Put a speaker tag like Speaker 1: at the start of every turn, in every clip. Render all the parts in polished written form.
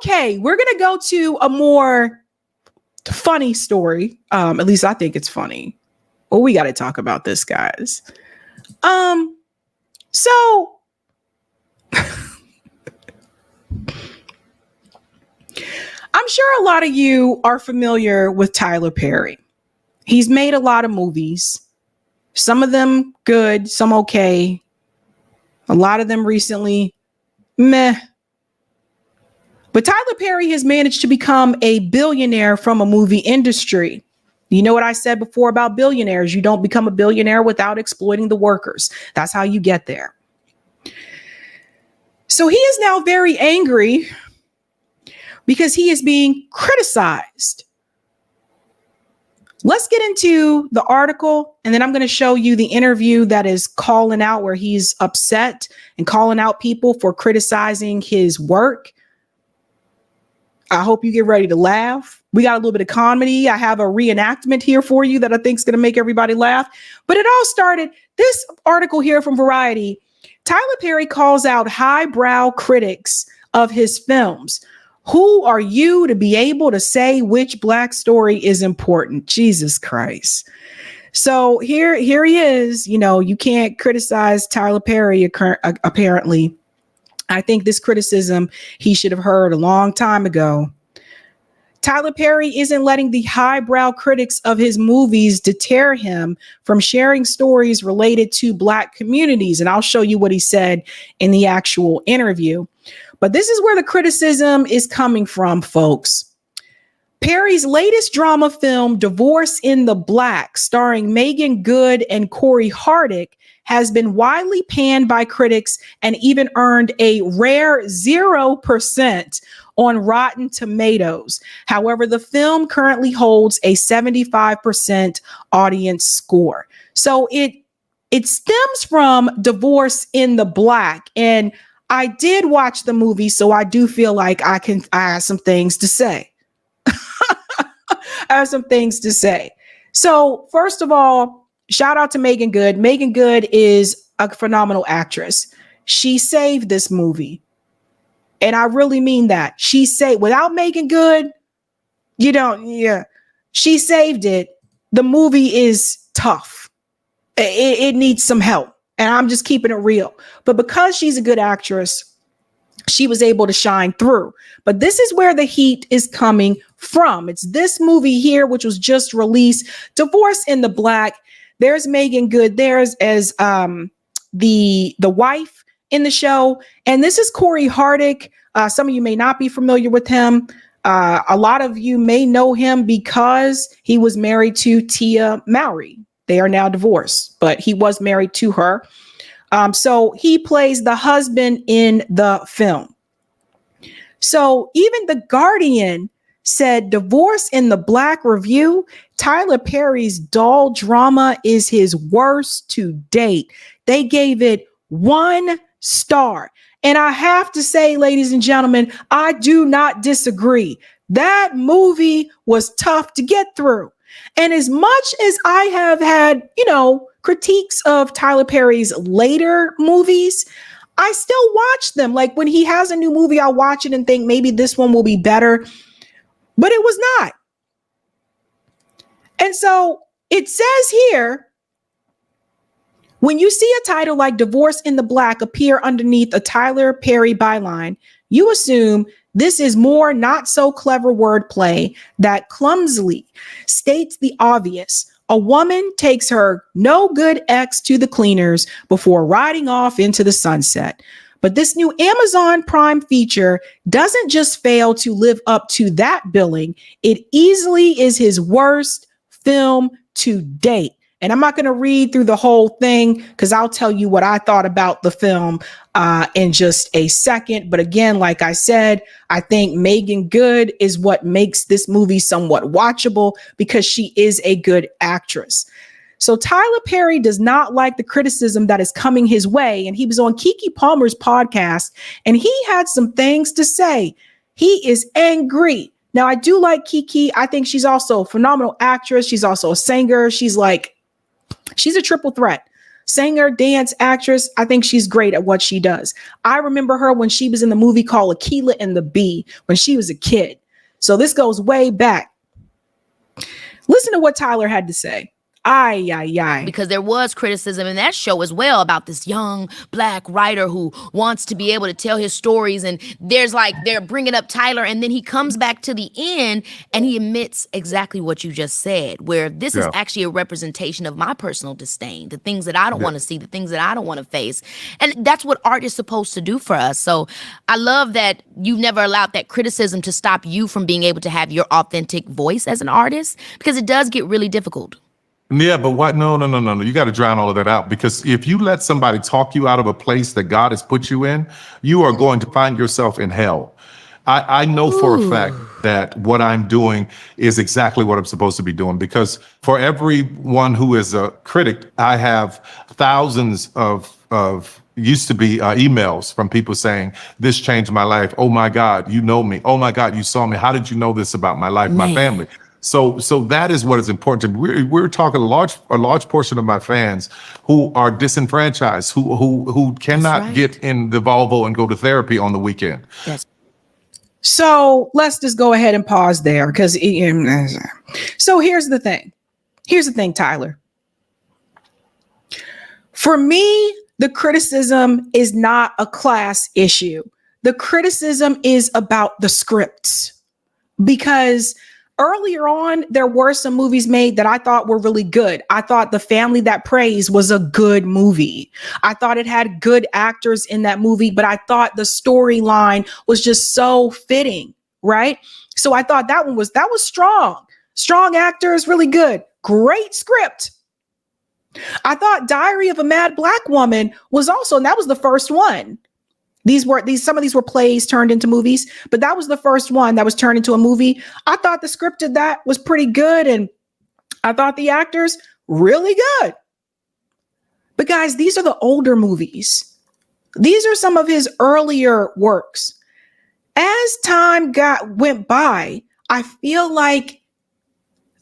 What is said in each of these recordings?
Speaker 1: Okay, we're going to go to a more funny story. At least I think it's funny. Well, we got to talk about this, guys. So I'm sure a lot of you are familiar with Tyler Perry. He's made a lot of movies. Some of them good, some okay. A lot of them recently, meh. But Tyler Perry has managed to become a billionaire from a movie industry. You know what I said before about billionaires? You don't become a billionaire without exploiting the workers. That's how you get there. So he is now very angry because he is being criticized. Let's get into the article, and then I'm going to show you the interview that is calling out where he's upset and calling out people for criticizing his work. I hope you get ready to laugh. We got a little bit of comedy. I have a reenactment here for you that I think is going to make everybody laugh. But it all started, this article here from Variety, Tyler Perry calls out highbrow critics of his films. Who are you to be able to say which Black story is important? Jesus Christ. So here he is. You know, you can't criticize Tyler Perry apparently. I think this criticism he should have heard a long time ago. Tyler Perry isn't letting the highbrow critics of his movies deter him from sharing stories related to Black communities. And I'll show you what he said in the actual interview. But this is where the criticism is coming from, folks. Perry's latest drama film, Divorce in the Black, starring Meagan Good and Corey Hardick, has been widely panned by critics and even earned a rare 0% on Rotten Tomatoes. However, the film currently holds a 75% audience score. So it stems from Divorce in the Black. And I did watch the movie, so I do feel like I have some things to say. I have some things to say. So first of all, shout out to Meagan Good. Meagan Good is a phenomenal actress. She saved this movie. And I really mean that. She saved, without Meagan Good, she saved it. The movie is tough. It needs some help. And I'm just keeping it real. But because she's a good actress, she was able to shine through. But this is where the heat is coming from. It's this movie here, which was just released, Divorce in the Black. There's Meagan Good. There's as the wife in the show. And this is Corey Hardick. Some of you may not be familiar with him. A lot of you may know him because he was married to Tia Mowry. They are now divorced, but he was married to her. So he plays the husband in the film. So even The Guardian said Divorce in the Black review, Tyler Perry's dull drama is his worst to date. They gave it 1 star. And I have to say, ladies and gentlemen, I do not disagree. That movie was tough to get through. And as much as I have had, critiques of Tyler Perry's later movies, I still watch them. Like when he has a new movie, I'll watch it and think maybe this one will be better. But it was not. And so it says here, when you see a title like Divorce in the Black appear underneath a Tyler Perry byline, you assume this is more not so clever wordplay that clumsily states the obvious. A woman takes her no good ex to the cleaners before riding off into the sunset. But this new Amazon Prime feature doesn't just fail to live up to that billing. It easily is his worst film to date. And I'm not going to read through the whole thing because I'll tell you what I thought about the film in just a second. But again, like I said, I think Meagan Good is what makes this movie somewhat watchable because she is a good actress. So Tyler Perry does not like the criticism that is coming his way. And he was on Keke Palmer's podcast and he had some things to say. He is angry. Now, I do like Keke. I think she's also a phenomenal actress. She's also a singer. She's a triple threat. Singer, dance, actress. I think she's great at what she does. I remember her when she was in the movie called Akilah and the Bee when she was a kid. So this goes way back. Listen to what Tyler had to say.
Speaker 2: Because there was criticism in that show as well about this young black writer who wants to be able to tell his stories, and there's like they're bringing up Tyler, and then he comes back to the end and he admits exactly what you just said, where this is actually a representation of my personal disdain, the things that I don't want to see, the things that I don't want to face, and that's what art is supposed to do for us. So I love that you've never allowed that criticism to stop you from being able to have your authentic voice as an artist, because it does get really difficult.
Speaker 3: Yeah, but what? No. You got to drown all of that out, because if you let somebody talk you out of a place that God has put you in, you are going to find yourself in hell. I know for a fact that what I'm doing is exactly what I'm supposed to be doing, because for everyone who is a critic, I have thousands of used to be emails from people saying, this changed my life. Oh my God, you know me. Oh my God, you saw me. How did you know this about my life, my family? So that is what is important to me. We're talking a large portion of my fans who are disenfranchised, who cannot get in the Volvo and go to therapy on the weekend.
Speaker 2: Yes.
Speaker 1: So let's just go ahead and pause there, because so here's the thing. Here's the thing, Tyler. For me, the criticism is not a class issue. The criticism is about the scripts, because earlier on, there were some movies made that I thought were really good. I thought The Family That Prays was a good movie. I thought it had good actors in that movie, but I thought the storyline was just so fitting, right? So I thought that was strong. Strong actors, really good. Great script. I thought Diary of a Mad Black Woman was also, and that was the first one. Some of these were plays turned into movies, but that was the first one that was turned into a movie. I thought the script of that was pretty good, and I thought the actors really good. But guys, these are the older movies. These are some of his earlier works. As time went by, I feel like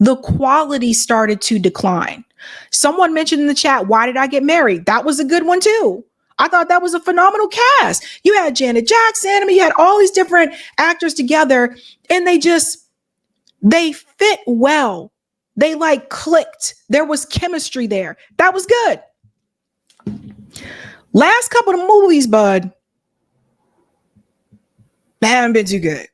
Speaker 1: the quality started to decline. Someone mentioned in the chat, Why Did I Get Married? That was a good one too. I thought that was a phenomenal cast. You had Janet Jackson. I mean, you had all these different actors together, and they fit well. They like clicked. There was chemistry there. That was good. Last couple of movies, bud, they haven't been too good.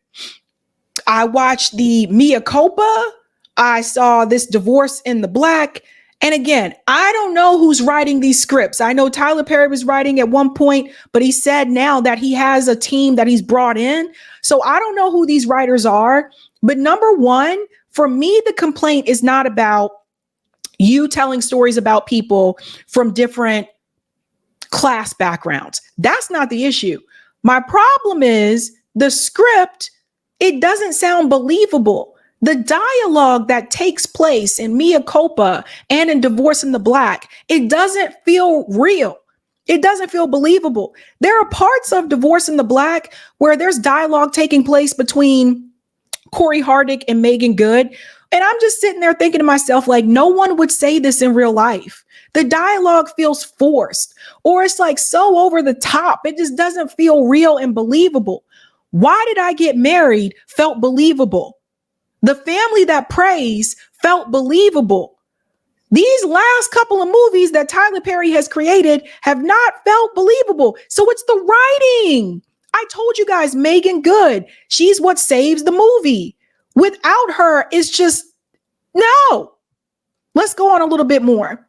Speaker 1: I watched the Mea Culpa. I saw this Divorce in the Black. And again, I don't know who's writing these scripts. I know Tyler Perry was writing at one point, but he said now that he has a team that he's brought in. So I don't know who these writers are. But number one, for me, the complaint is not about you telling stories about people from different class backgrounds. That's not the issue. My problem is the script, it doesn't sound believable. The dialogue that takes place in Mea Culpa and in Divorce in the Black, it doesn't feel real. It doesn't feel believable. There are parts of Divorce in the Black where there's dialogue taking place between Corey Hardick and Megan Good. And I'm just sitting there thinking to myself, like, no one would say this in real life. The dialogue feels forced, or it's like so over the top. It just doesn't feel real and believable. Why Did I Get Married felt believable. The Family That Prays felt believable. These last couple of movies that Tyler Perry has created have not felt believable. So it's the writing. I told you guys, Megan Good, she's what saves the movie. Without her, it's just, no. Let's go on a little bit more.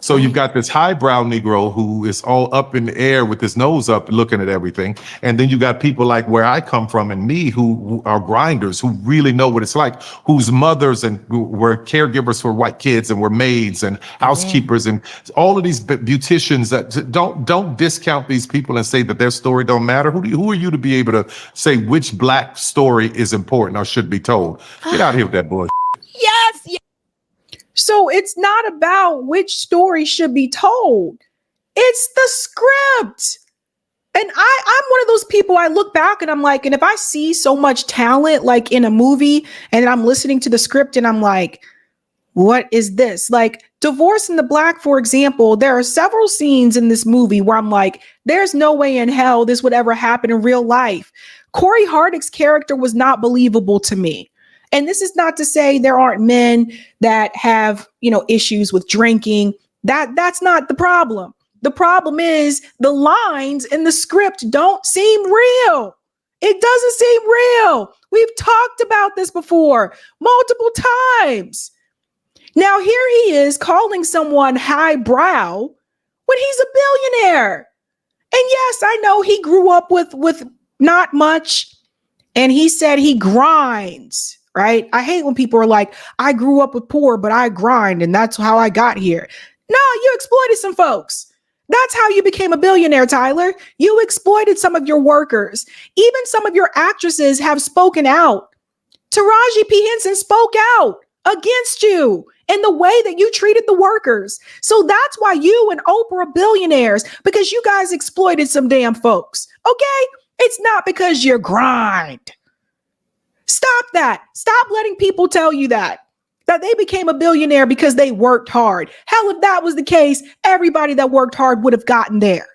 Speaker 3: So you've got this highbrow Negro who is all up in the air with his nose up looking at everything. And then you got people like where I come from and me who are grinders, who really know what it's like, whose mothers and were caregivers for white kids and were maids and housekeepers and all of these beauticians that don't discount these people and say that their story don't matter. Who are you to be able to say which Black story is important or should be told? Get out of here with that bullshit.
Speaker 2: Yes.
Speaker 1: So it's not about which story should be told. It's the script. And I'm one of those people, I look back and I'm like, and if I see so much talent like in a movie and I'm listening to the script and I'm like, what is this? Like Divorce in the Black, for example, there are several scenes in this movie where I'm like, there's no way in hell this would ever happen in real life. Corey Harddick's character was not believable to me. And this is not to say there aren't men that have, issues with drinking. That's not the problem. The problem is the lines in the script don't seem real. It doesn't seem real. We've talked about this before multiple times. Now here he is calling someone highbrow when he's a billionaire. And yes, I know he grew up with not much. And he said he grinds, right? I hate when people are like, I grew up with poor, but I grind and that's how I got here. No, you exploited some folks. That's how you became a billionaire, Tyler. You exploited some of your workers. Even some of your actresses have spoken out. Taraji P. Henson spoke out against you and the way that you treated the workers. So that's why you and Oprah are billionaires, because you guys exploited some damn folks. Okay? It's not because you grind. Stop that. Stop letting people tell you that they became a billionaire because they worked hard. Hell, if that was the case, everybody that worked hard would have gotten there.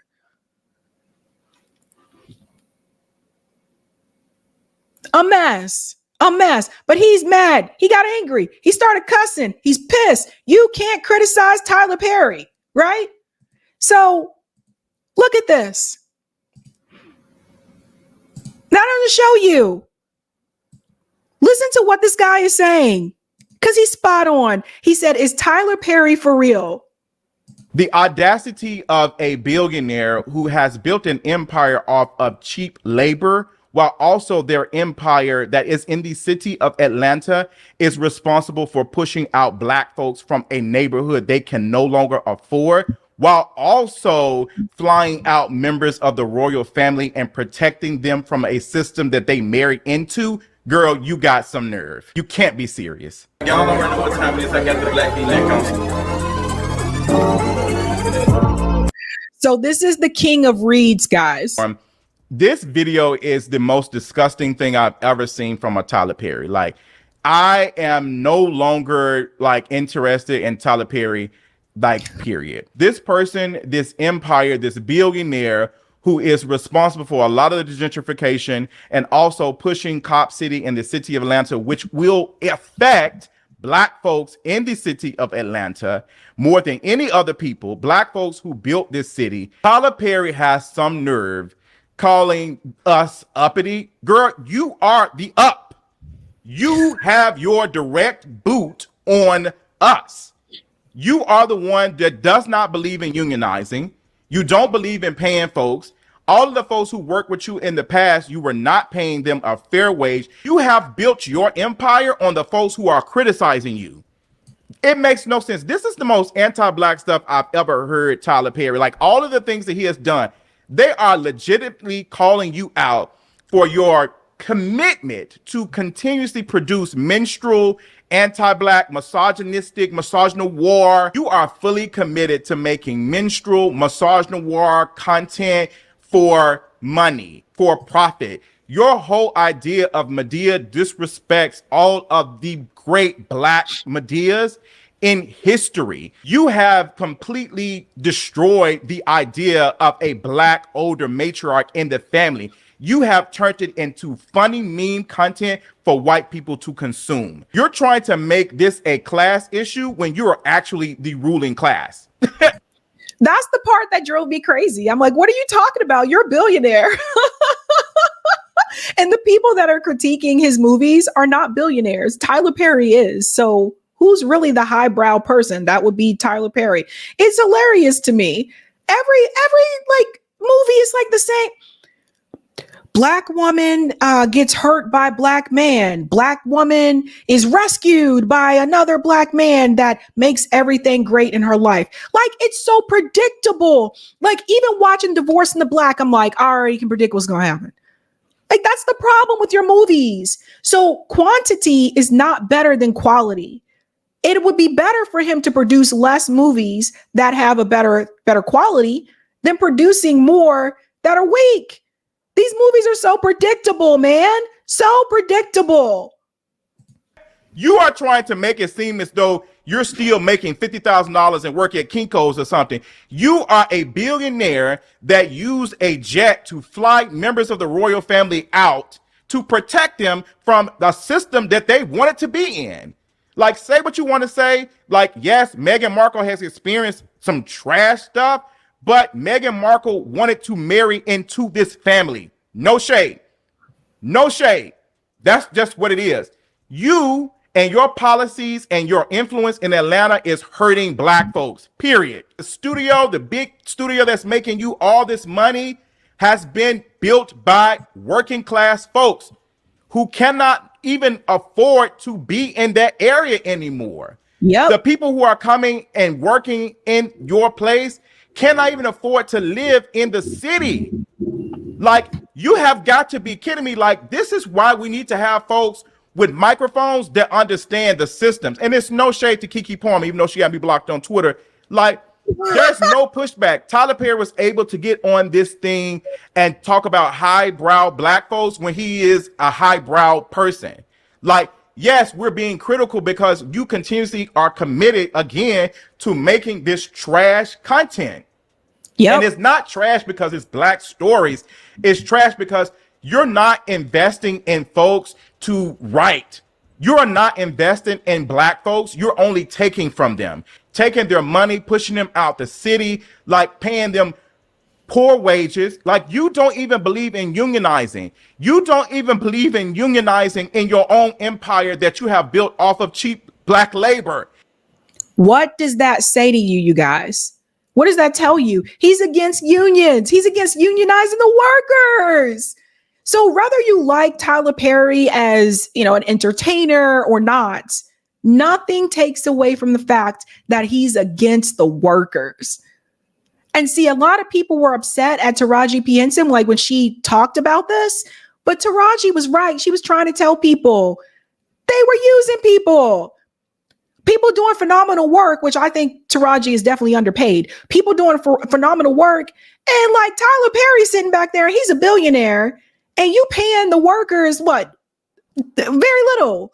Speaker 1: A mess. But he's mad. He got angry. He started cussing. He's pissed. You can't criticize Tyler Perry, right? So look at this. Now I'm going to show you. Listen to what this guy is saying, because he's spot on. He said, is Tyler Perry for real?
Speaker 4: The audacity of a billionaire who has built an empire off of cheap labor, while also their empire that is in the city of Atlanta is responsible for pushing out Black folks from a neighborhood they can no longer afford, while also flying out members of the royal family and protecting them from a system that they married into. Girl, you got some nerve. You can't be serious.
Speaker 5: Y'all don't know what time it is. I got the Black D-Link on.
Speaker 1: So this is the king of reads, guys.
Speaker 4: This video is the most disgusting thing I've ever seen from a Tyler Perry. Like, I am no longer interested in Tyler Perry, period. This person, this empire, this billionaire who is responsible for a lot of the gentrification and also pushing Cop City in the city of Atlanta, which will affect Black folks in the city of Atlanta more than any other people, Black folks who built this city. Tyler Perry has some nerve calling us uppity. Girl, you are the up. You have your direct boot on us. You are the one that does not believe in unionizing. You don't believe in paying folks. All of the folks who worked with you in the past, you were not paying them a fair wage. You have built your empire on the folks who are criticizing you. It makes no sense. This is the most anti-Black stuff I've ever heard Tyler Perry. Like, all of the things that he has done, they are legitimately calling you out for your commitment to continuously produce minstrel, anti-Black, misogynistic, misogynoir. You are fully committed to making minstrel, misogynoir content for money, for profit. Your whole idea of Madea disrespects all of the great Black Madeas in history. You have completely destroyed the idea of a Black older matriarch in the family. You have turned it into funny meme content for white people to consume. You're trying to make this a class issue when you are actually the ruling class.
Speaker 1: That's the part that drove me crazy. I'm like, what are you talking about? You're a billionaire. And the people that are critiquing his movies are not billionaires. Tyler Perry is. So who's really the highbrow person? That would be Tyler Perry. It's hilarious to me. Every movie is like the same. Black woman gets hurt by Black man. Black woman is rescued by another Black man that makes everything great in her life. Like, it's so predictable. Like, even watching Divorce in the Black, I'm like, I already can predict what's going to happen. Like, that's the problem with your movies. So quantity is not better than quality. It would be better for him to produce less movies that have a better quality than producing more that are weak. These movies are so predictable, man. So predictable.
Speaker 4: You are trying to make it seem as though you're still making $50,000 and work at Kinko's or something. You are a billionaire that used a jet to fly members of the royal family out to protect them from the system that they wanted to be in. Like, say what you want to say. Like, yes, Meghan Markle has experienced some trash stuff, but Meghan Markle wanted to marry into this family. No shade. No shade. That's just what it is. You and your policies and your influence in Atlanta is hurting black folks, period. The studio, the big studio that's making you all this money, has been built by working class folks who cannot even afford to be in that area anymore.
Speaker 1: Yep.
Speaker 4: The people who are coming and working in your place cannot even afford to live in the city. Like, you have got to be kidding me. Like, this is why we need to have folks with microphones that understand the systems. And it's no shade to Keke Palmer, even though she got me blocked on Twitter. Like, there's no pushback. Tyler Perry was able to get on this thing and talk about highbrow black folks when he is a highbrow person. Like, yes, we're being critical because you continuously are committed again to making this trash content.
Speaker 1: Yep.
Speaker 4: And it's not trash because it's black stories. It's trash because you're not investing in folks to write. You're not investing in black folks. You're only taking from them, taking their money, pushing them out the city, like paying them poor wages. Like, you don't even believe in unionizing. You don't even believe in unionizing in your own empire that you have built off of cheap black labor.
Speaker 1: What does that say to you, you guys? What does that tell you? He's against unions. He's against unionizing the workers. So whether you like Tyler Perry as, you know, an entertainer or not, nothing takes away from the fact that he's against the workers. And see, a lot of people were upset at Taraji P. Henson, like when she talked about this, but Taraji was right. She was trying to tell people they were using people. People doing phenomenal work, which I think Taraji is definitely underpaid. People doing phenomenal work. And like Tyler Perry sitting back there, he's a billionaire. And you paying the workers, what? Very little.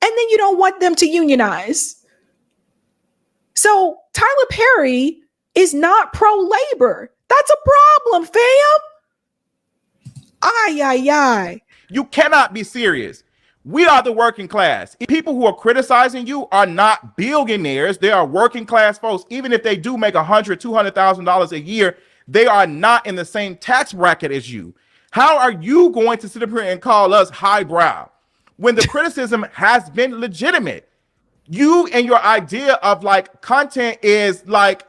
Speaker 1: And then you don't want them to unionize. So Tyler Perry is not pro-labor. That's a problem, fam. Ay, ay, ay.
Speaker 4: You cannot be serious. We are the working class. People who are criticizing you are not billionaires. They are working class folks. Even if they do make $100,000, $200,000 a year, they are not in the same tax bracket as you. How are you going to sit up here and call us highbrow when the criticism has been legitimate? You and your idea of like content is like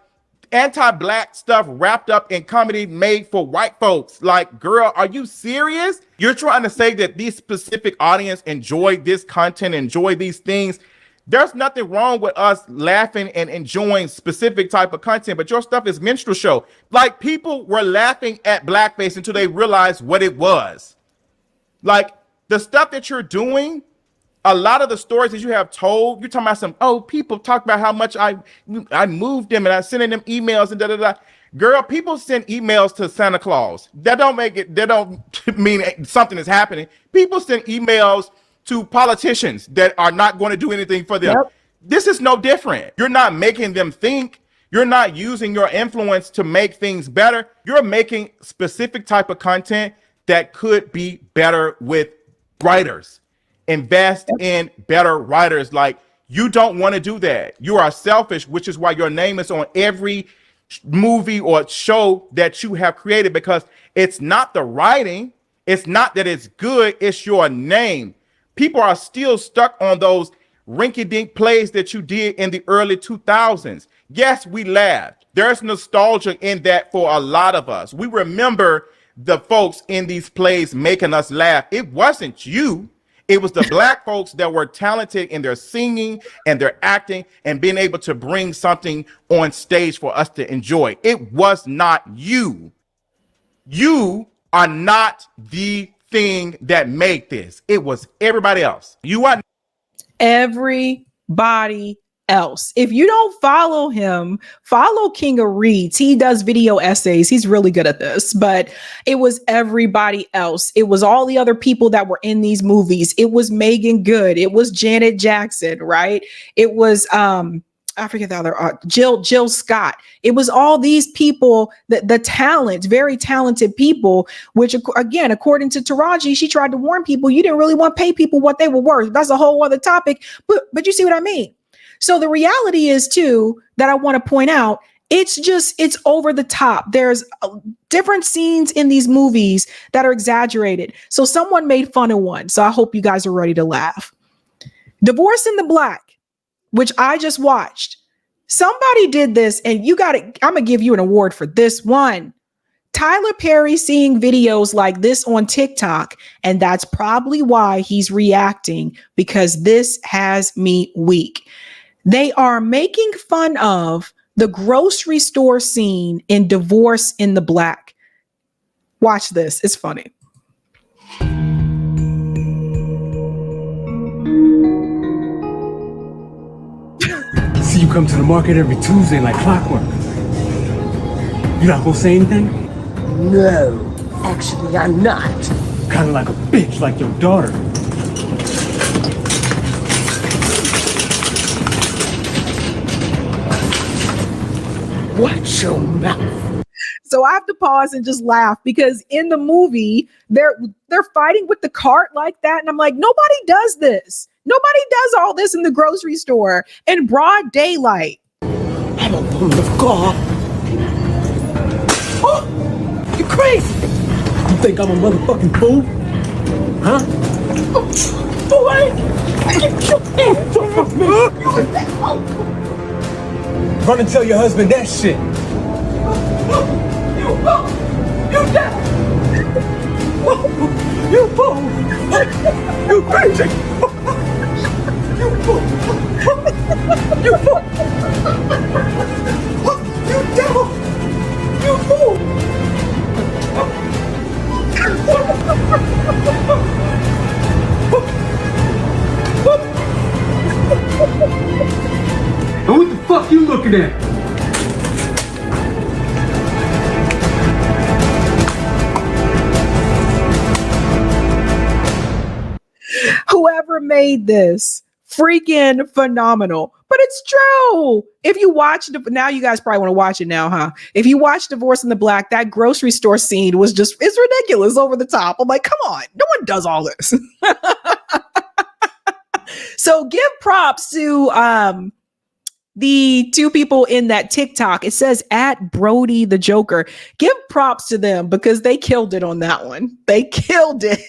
Speaker 4: anti-black stuff wrapped up in comedy made for white folks. Like, girl, are you serious? You're trying to say that this specific audience enjoy this content, enjoy these things. There's nothing wrong with us laughing and enjoying specific type of content, but your stuff is minstrel show. Like, people were laughing at blackface until they realized what it was. Like, the stuff that you're doing, a lot of the stories that you have told, you're talking about some, oh, people talk about how much I moved them and I sent them emails and da-da-da. Girl, people send emails to Santa Claus. That don't mean something is happening. People send emails to politicians that are not going to do anything for them. Yep. This is no different. You're not making them think. You're not using your influence to make things better. You're making specific type of content that could be better with writers. Invest in better writers. Like, you don't want to do that. You are selfish, which is why your name is on every movie or show that you have created, because it's not the writing. It's not that it's good. It's your name. People are still stuck on those rinky-dink plays that you did in the early 2000s. Yes, we laughed. There's nostalgia in that for a lot of us. We remember the folks in these plays making us laugh. It wasn't you. It was the black folks that were talented in their singing and their acting and being able to bring something on stage for us to enjoy. It was not you. You are not the thing that made this. It was everybody else. You are.
Speaker 1: Everybody else. If you don't follow him, follow King of Reads. He does video essays. He's really good at this, but it was everybody else. It was all the other people that were in these movies. It was Megan Good. It was Janet Jackson, right? It was, I forget the other, Jill Scott. It was all these people, the talent, very talented people, which again, according to Taraji, she tried to warn people, you didn't really want to pay people what they were worth. That's a whole other topic, but you see what I mean? So the reality is too, that I want to point out, it's over the top. There's different scenes in these movies that are exaggerated. So someone made fun of one. So I hope you guys are ready to laugh. Divorce in the Black, which I just watched. Somebody did this, and I'm going to give you an award for this one. Tyler Perry seeing videos like this on TikTok, and that's probably why he's reacting, because this has me weak. They are making fun of the grocery store scene in Divorce in the Black. Watch this. It's funny.
Speaker 6: See you come to the market every Tuesday like clockwork. You not gonna say anything?
Speaker 7: No, actually I'm not.
Speaker 6: Kinda like a bitch like your daughter.
Speaker 7: Watch your mouth.
Speaker 1: So I have to pause and just laugh, because in the movie, they're fighting with the cart like that. And I'm like, nobody does this. Nobody does all this in the grocery store in broad daylight.
Speaker 7: I'm a woman of God. Oh, you crazy.
Speaker 6: You think I'm a motherfucking fool? Huh?
Speaker 7: Boy, get your hands off me.
Speaker 6: Run and tell your husband that shit.
Speaker 7: You dead. You fool. You crazy. You fool. You fool. You devil. You fool.
Speaker 6: And what the fuck you looking at?
Speaker 1: Whoever made this, freaking phenomenal. But it's true. If you watch, now you guys probably want to watch it now, huh? If you watch Divorce in the Black, that grocery store scene was it's ridiculous, over the top. I'm like, come on, no one does all this. So give props to the two people in that TikTok. It says at Brody the Joker. Give props to them, because they killed it on that one. They killed it.